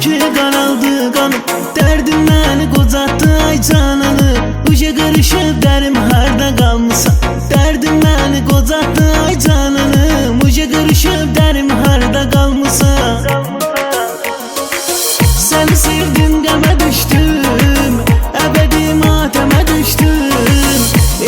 ki qaraldı qanım, dərdim məni qocatdı ay cananı. Uje qırışıb dərim harda qalmısan, dərdim məni qocatdı ay cananı. Uje qırışıb dərim harda qalmısan. Səni sevdim, qəmə düşdüm, əbədi matəmə düşdüm.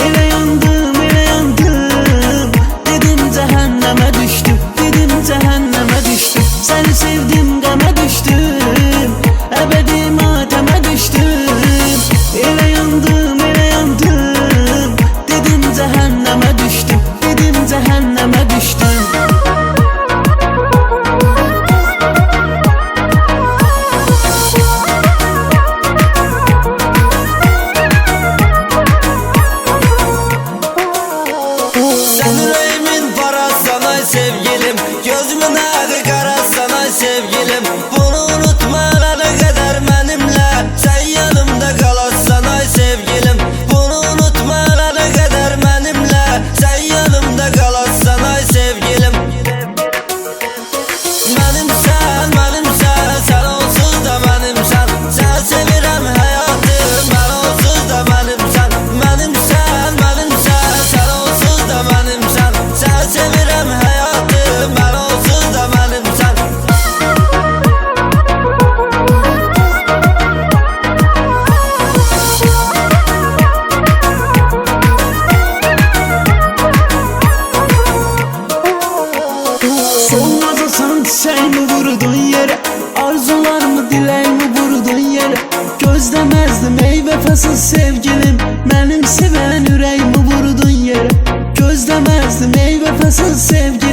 Elə yandım, elə yandım, dedim cəhənnəmə düşdüm, dedim cəhənnəmə düşdüm. Səni sevdim, qəmə düşdüm, əbədi matəmə düşdüm. Elə yandım, elə yandım, dedim cəhənnəmə düşdüm, dedim cəhənnəmə düşdüm. Sevgilim, gözümün ağı karasan ay sevgilim. Bunu unutmayana kadar benimle sen yanımda kalassan ay sevgilim. Bunu unutmayana kadar benimle sen yanımda kalassan ay sevgilim. Benimsen, benimsen, sen onsuz da benimsen. Sen sevirem hayatım, ben onsuz da benimsen. Benimsen, benimsen, sen onsuz da benimsen. Sen sevirem hayatım, ben onsuz da benimsen. Solmazasan çiçeğimi vurdun yere, arzularımı dileğimi vurdun yere. Gözlemezdim ey vefasız sevgilim, benim seven yüreğimi vurdun yere. Gözlemezdim ey vefasız sevgilim,